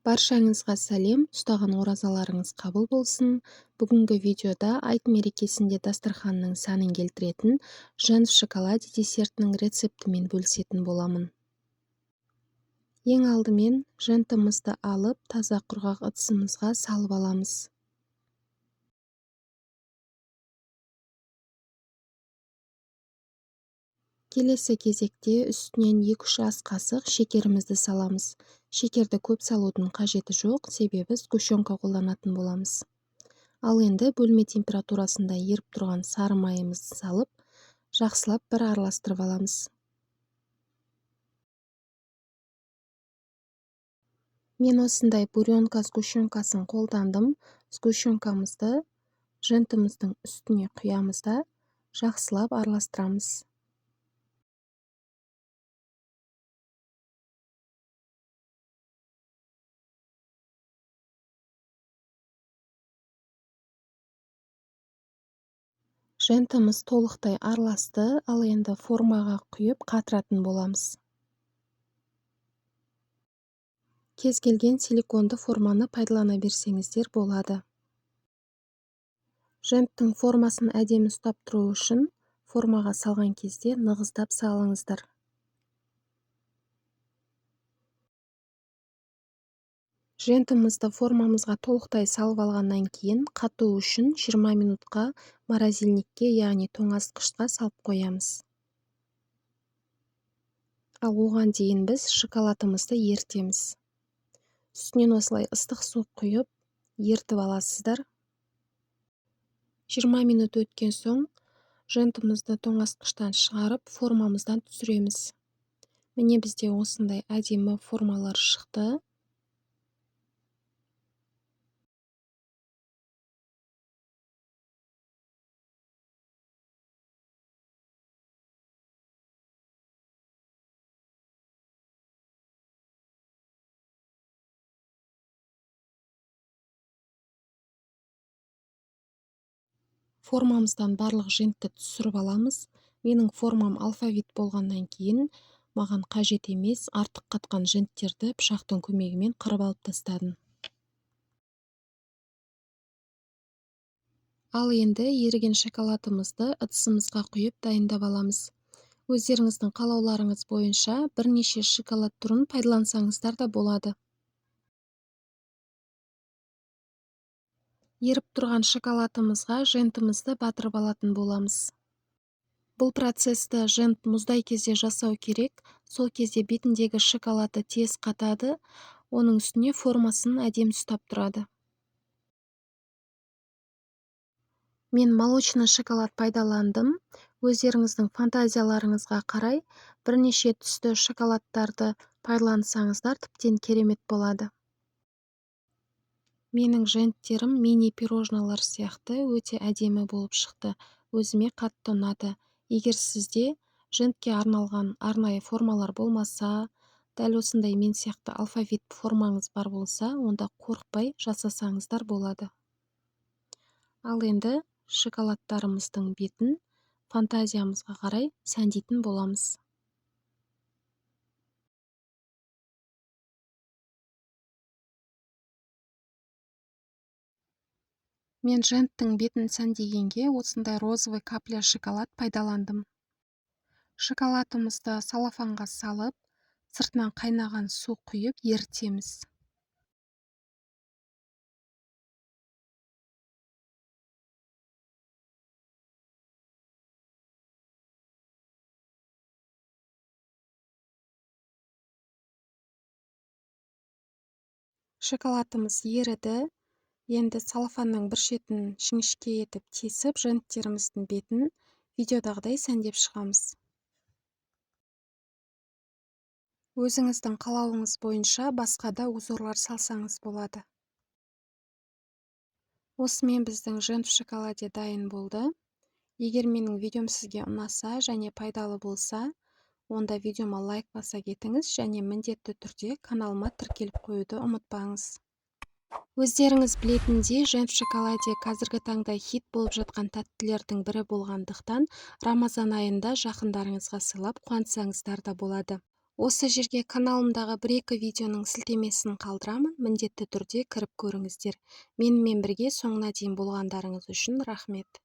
Баршаңызға сәлем, ұстаған оразаларыңыз қабыл болсын. Бүгінгі видеода айт мерекесінде дастарханның сәнін келтіретін Жент в шоколаде десертінің рецептімен бөлісетін боламын. Ең алдымен жентімізді алып, таза құрғақ ыдысымызға салып аламыз. Келесі кезекте үстінен 2-3 ас қасық шекерімізді саламыз. Шекерді көп салудың қажеті жоқ, себебі сгущенка қолданатын боламыз. Ал енді бөлме температурасында еріп тұрған сары майымызды салып, жақсылап бір араластырып аламыз. Мен осындай буренка сгущенкасын қолдандым. Сгущенкамызды жентіміздің үстіне құямыз да жақсылап араластырамыз. Жентіміз толықтай араласты, ал енді формаға құйып қатыратын боламыз. Кез келген силиконды форманы пайдалана берсеңіздер болады. Женттің формасын әдемі ұстап тұру үшін формаға салған кезде нығыздап салыңыздар. Жентімізді формамызға толықтай салып алғаннан кейін қатуы үшін 20 минутқа морозильникке, яғни тоңазытқышқа салып қоямыз. Ал оған дейін біз шоколадымызды ерітеміз. Үстінен осылай ыстық су құйып, ертіп аласыздар. 20 минут өткен соң жентімізді тоңазытқыштан шығарып, формамыздан түсіреміз. Міне бізде осындай әдемі формалар шықты. Формамыздан барлық жентті түсіріп аламыз. Менің формам алфавит болғаннан кейін маған қажет емес, артық қатқан женттерді пышақтың көмегімен қырып алып тастадым. Ал енді еріген шоколадымызды ыдысымызға құйып дайындап аламыз. Өздеріңіздің қалауларыңыз бойынша бірнеше шоколад түрін пайдалансаңыздар да болады. Еріп тұрған шоколадымызға жентімізді батырып алатын боламыз. Бұл процесті жент мұздай кезде жасау керек, сол кезде бетіндегі шоколады тез қатады, оның үстіне формасын әдемі ұстап тұрады. Мен молочный шоколад пайдаландым. Өздеріңіздің фантазияларыңызға қарай бірнеше түсті шоколадтарды пайдалансаңыздар тіптен керемет болады. Менің женттерім мини пирожналар сияқты өте әдемі болып шықты. Өзіме қатты ұнады. Егер сізде жентке арналған арнайы формалар болмаса, дәл осындай мен сияқты алфавит формаңыз бар болса, онда қорықпай жасасаңыздар болады. Ал енді шоколадтарымыздың бетін фантазиямызға қарай сәндейтін боламыз. Мен женттің бетін сәндегенге осындай розовый капля шоколад пайдаландым. Шоколадымызды салафанға салып, сыртынан қайнаған су құйып ерітеміз. Шоколадымыз еріді. Енді салафанның бір шетін жіңішке етіп тесіп, женттеріміздің бетін видеодағыдай сәндеп шығамыз. Өзіңіздің қалауыңыз бойынша басқа да узорлар салсаңыз болады. Осымен біздің жент в шоколаде дайын болды. Егер менің видеом сізге ұнаса және пайдалы болса, онда видеома лайк баса кетіңіз және міндетті түрде каналыма тіркеліп қоюды ұмытпаңыз. Өздеріңіз білетіндей, жент в шоколаде қазіргі таңда хит болып жатқан тәттілердің бірі болғандықтан, Рамазан айында жақындарыңызға сыйлап қуантсаңыздар да болады. осы жерге каналымдағы бір-екі видеоның сілтемесін қалдырамын, міндетті түрде кіріп көріңіздер. Менімен бірге соңына дейін болғандарыңыз үшін рахмет.